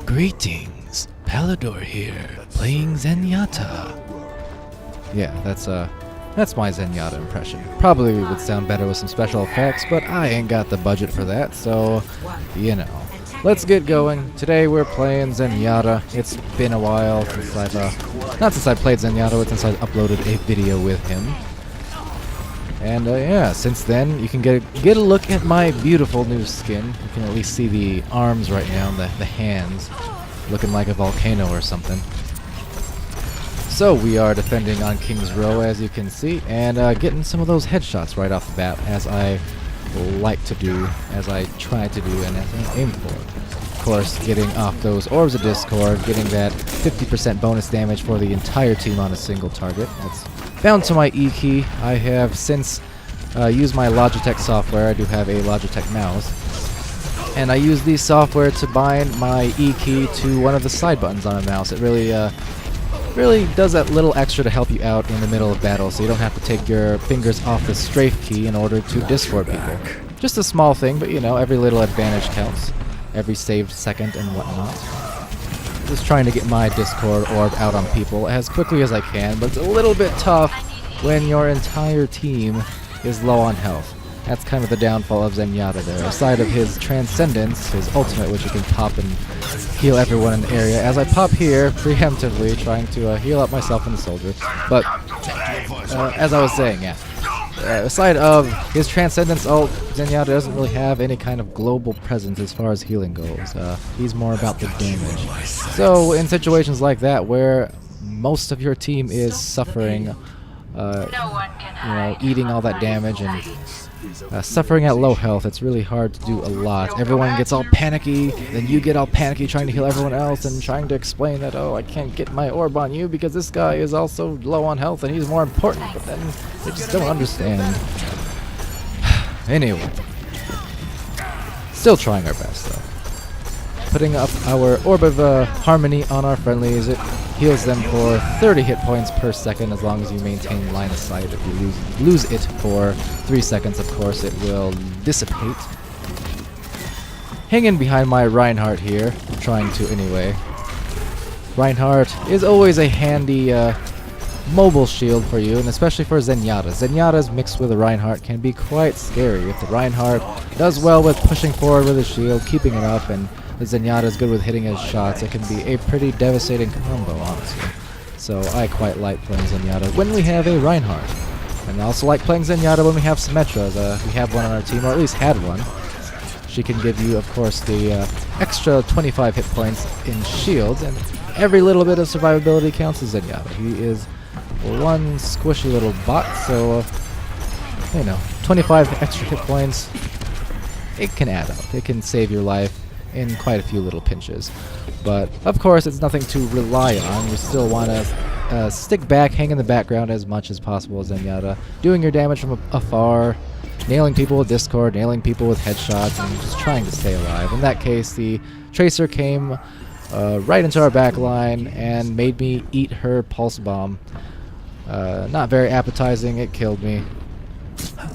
Greetings, Palador here, playing Zenyatta. Yeah, that's my Zenyatta impression. Probably would sound better with some special effects, but I ain't got the budget for that, so, you know. Let's get going. Today we're playing Zenyatta. It's been a while since not since I played Zenyatta, but since I uploaded a video with him. And yeah, since then you can get a look at my beautiful new skin. You can at least see the arms right now, the hands, looking like a volcano or something. So we are defending on King's Row, as you can see, and getting some of those headshots right off the bat, as I like to do, as I try to do, and as I aim for. Of course, getting off those Orbs of Discord, getting that 50% bonus damage for the entire team on a single target. That's bound to my E key. I have since used my Logitech software. I do have a Logitech mouse. And I use the software to bind my E key to one of the side buttons on a mouse. It really does that little extra to help you out in the middle of battle, so you don't have to take your fingers off the strafe key in order to Discord people. Just a small thing, but you know, every little advantage counts. Every saved second and whatnot. Just trying to get my Discord orb out on people as quickly as I can, but it's a little bit tough when your entire team is low on health. That's kind of the downfall of Zenyatta there. Aside of his Transcendence, his ultimate, which you can pop and heal everyone in the area, as I pop here, preemptively, trying to heal up myself and the soldier. But, as I was saying, yeah. Aside of his Transcendence ult, Zenyatta doesn't really have any kind of global presence as far as healing goes. He's more about the damage. So, in situations like that, where most of your team is suffering, you know, eating all that damage and suffering at low health, it's really hard to do a lot. Everyone gets all panicky, then you get all panicky trying to heal everyone else and trying to explain that, oh, I can't get my orb on you because this guy is also low on health and he's more important, but then they just don't understand. Anyway. Still trying our best, though. Putting up our Orb of Harmony on our friendlies. It heals them for 30 hit points per second as long as you maintain line of sight. If you lose it for 3 seconds, of course, it will dissipate. Hanging behind my Reinhardt here, trying to anyway. Reinhardt is always a handy mobile shield for you, and especially for Zenyatta. Zenyatta's mixed with a Reinhardt can be quite scary. If the Reinhardt does well with pushing forward with his shield, keeping it up, and the Zenyatta is good with hitting his shots, it can be a pretty devastating combo, honestly. So I quite like playing Zenyatta when we have a Reinhardt. And I also like playing Zenyatta when we have Symmetras. We have one on our team, or at least had one. She can give you, of course, the extra 25 hit points in shields, and every little bit of survivability counts as Zenyatta. He is one squishy little bot, so, you know, 25 extra hit points, it can add up. It can save your life in quite a few little pinches. But, of course, it's nothing to rely on. You still want to stick back, hang in the background as much as possible as Zenyatta, doing your damage from afar, nailing people with Discord, nailing people with headshots, and just trying to stay alive. In that case, the Tracer came right into our back line and made me eat her Pulse Bomb. Not very appetizing, it killed me.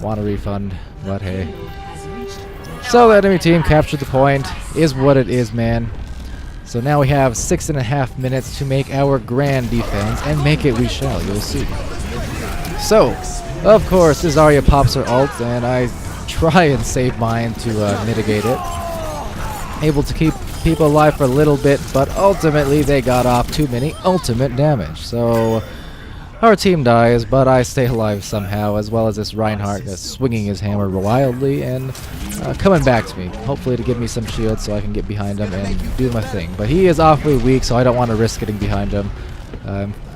Want a refund, but hey. So the enemy team captured the point, is what it is, man. So now we have 6.5 minutes to make our grand defense, and make it we shall, you'll see. So, of course, Zarya pops her ult, and I try and save mine to mitigate it. Able to keep people alive for a little bit, but ultimately they got off too many ultimate damage. So our team dies, but I stay alive somehow, as well as this Reinhardt that's swinging his hammer wildly and coming back to me, hopefully to give me some shield so I can get behind him and do my thing. But he is awfully weak, so I don't want to risk getting behind him.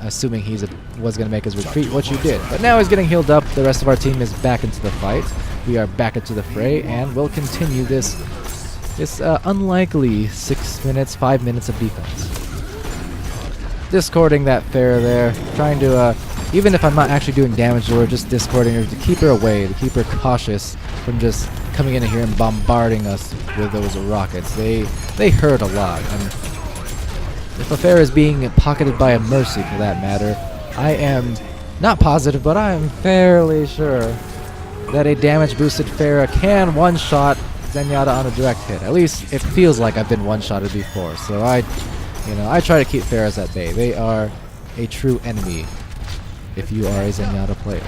Assuming he was going to make his retreat, which he did. But now he's getting healed up. The rest of our team is back into the fight. We are back into the fray, and we'll continue this unlikely 5 minutes of defense. Discording that Pharah there, trying to, even if I'm not actually doing damage to her, just discording her to keep her away, to keep her cautious from just coming in here and bombarding us with those rockets. They hurt a lot, and if a Pharah is being pocketed by a Mercy for that matter, I am not positive, but I am fairly sure that a damage boosted Pharah can one-shot Zenyatta on a direct hit. At least it feels like I've been one-shotted before. So I try to keep Pharahs at bay. They are a true enemy if you are a Zenyatta player.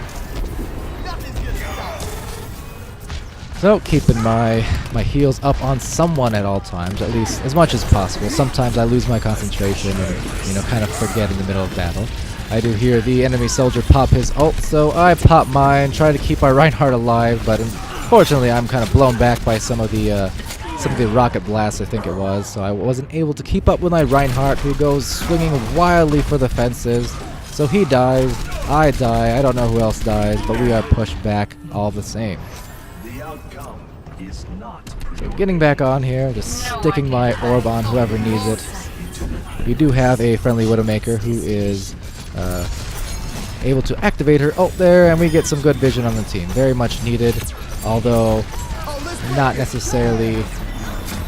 So keeping my heals up on someone at all times, at least as much as possible. Sometimes I lose my concentration and kind of forget in the middle of battle. I do hear the enemy soldier pop his ult, so I pop mine, try to keep our Reinhardt alive, but unfortunately I'm kind of blown back by some of the rocket blasts, I think it was, so I wasn't able to keep up with my Reinhardt, who goes swinging wildly for the fences. So he dies, I die, I don't know who else dies, but we are pushed back all the same. So getting back on here, just sticking my orb on whoever needs it. We do have a friendly Widowmaker who is able to activate her ult there, and we get some good vision on the team. Very much needed, although not necessarily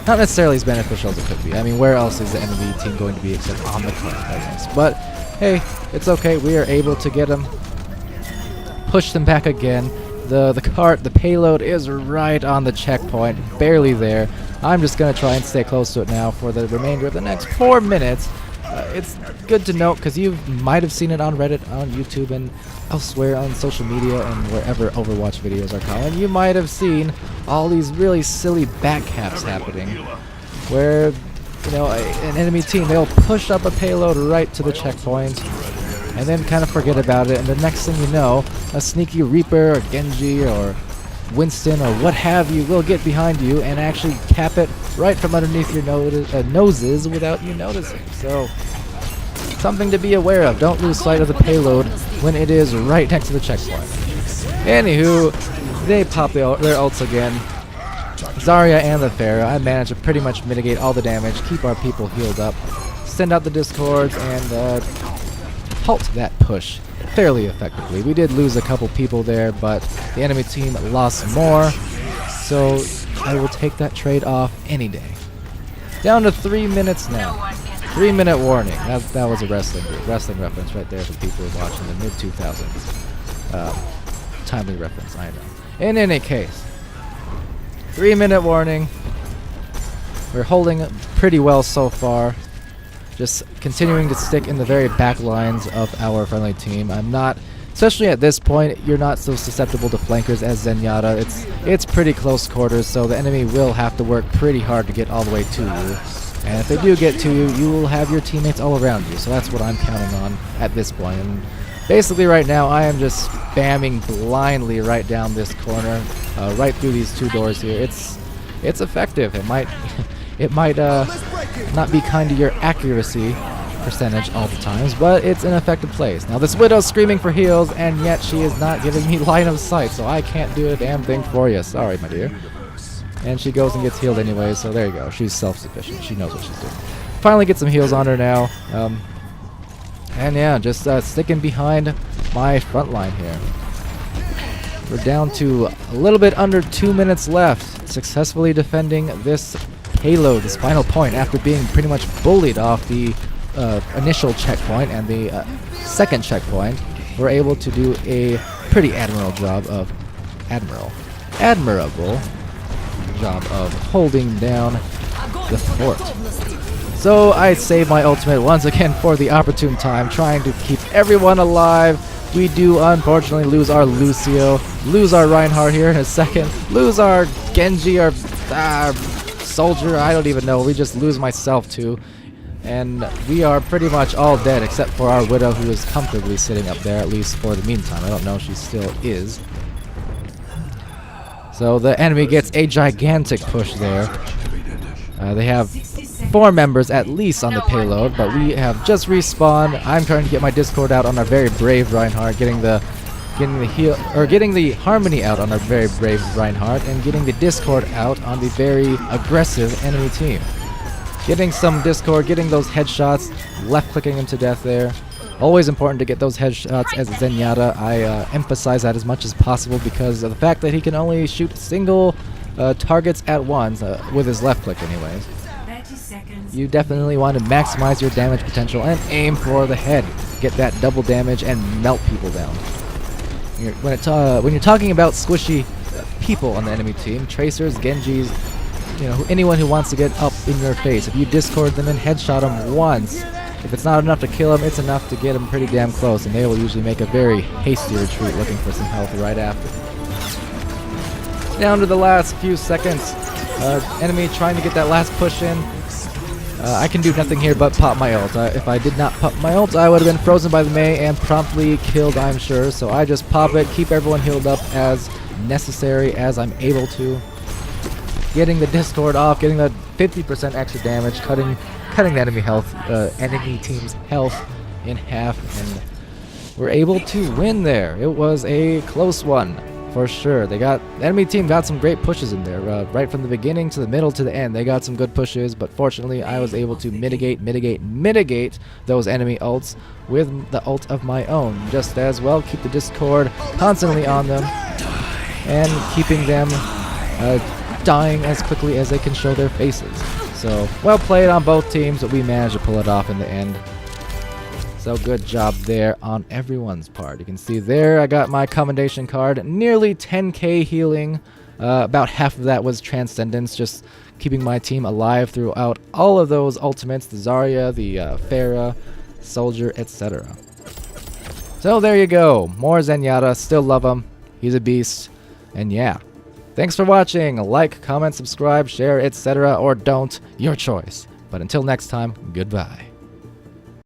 as beneficial as it could be. I mean, where else is the enemy team going to be except on the cart, I guess. But hey, it's okay. We are able to get them, push them back again. The payload is right on the checkpoint, barely there. I'm just going to try and stay close to it now for the remainder of the next 4 minutes. It's good to note because you might have seen it on Reddit, on YouTube, and elsewhere on social media and wherever Overwatch videos are common. You might have seen all these really silly backcaps happening where, an enemy team, they'll push up a payload right to the checkpoint and then kind of forget about it, and the next thing you know, a sneaky Reaper or Genji or Winston or what have you will get behind you and actually cap it right from underneath your noses without you noticing. So, something to be aware of. Don't lose sight of the payload when it is right next to the checkpoint. Anywho, they pop their ults again. Zarya and the Pharah, I managed to pretty much mitigate all the damage, keep our people healed up, send out the discords, and halt that push fairly effectively. We did lose a couple people there, but the enemy team lost more, so I will take that trade off any day. Down to 3 minutes now. 3-minute warning. That was a wrestling reference right there for people watching the mid-2000s. Timely reference, I know. In any case, 3-minute warning. We're holding pretty well so far. Just continuing to stick in the very back lines of our friendly team. I'm not, especially at this point, you're not so susceptible to flankers as Zenyatta. It's pretty close quarters, so the enemy will have to work pretty hard to get all the way to you. And if they do get to you, you will have your teammates all around you. So that's what I'm counting on at this point. And basically right now, I am just spamming blindly right down this corner, right through these 2 doors here. It's effective. It might not be kind to your accuracy percentage all the times, but it's an effective place. Now this Widow's screaming for heals, and yet she is not giving me line of sight, so I can't do a damn thing for you. Sorry, my dear. And she goes and gets healed anyway, so there you go. She's self-sufficient. She knows what she's doing. Finally get some heals on her now. And yeah, just sticking behind my front line here. We're down to a little bit under 2 minutes left, successfully defending this payload, this final point, after being pretty much bullied off the initial checkpoint and the second checkpoint. We're able to do a pretty admirable job of holding down the fort. So I save my ultimate once again for the opportune time, trying to keep everyone alive. We do unfortunately lose our Lucio, lose our Reinhardt here in a second, lose our Genji, our soldier, I don't even know. We just lose myself too. And we are pretty much all dead except for our Widow, who is comfortably sitting up there, at least for the meantime. I don't know if she still is. So the enemy gets a gigantic push there. They have 4 members at least on the payload, but we have just respawned. I'm trying to get my Discord out on our very brave Reinhardt, getting the harmony out on our very brave Reinhardt, and getting the Discord out on the very aggressive enemy team. Getting some Discord, getting those headshots, left-clicking him to death there. Always important to get those headshots as Zenyatta. I emphasize that as much as possible because of the fact that he can only shoot single targets at once, with his left click anyways. You definitely want to maximize your damage potential and aim for the head. Get that double damage and melt people down. When you're talking about squishy people on the enemy team, Tracers, Genjis, you know, anyone who wants to get up in your face. If you discord them and headshot them once, if it's not enough to kill them, it's enough to get them pretty damn close, and they will usually make a very hasty retreat looking for some health right after. Down to the last few seconds. Enemy trying to get that last push in. I can do nothing here but pop my ult. If I did not pop my ult, I would have been frozen by the Mei and promptly killed, I'm sure. So I just pop it, keep everyone healed up as necessary as I'm able to. Getting the discord off, getting that 50% extra damage, cutting the enemy team's health in half, and we're able to win there. It was a close one. For sure. The enemy team got some great pushes in there. Right from the beginning to the middle to the end, they got some good pushes, but fortunately I was able to mitigate those enemy ults with the ult of my own. Just as well, keep the discord constantly on them and keeping them dying as quickly as they can show their faces. So, well played on both teams, but we managed to pull it off in the end. So good job there on everyone's part. You can see there I got my commendation card. Nearly 10k healing. About half of that was Transcendence, just keeping my team alive throughout all of those ultimates. The Zarya, the Pharah, Soldier, etc. So there you go. More Zenyatta. Still love him. He's a beast. And yeah. Thanks for watching. Like, comment, subscribe, share, etc. Or don't. Your choice. But until next time, goodbye.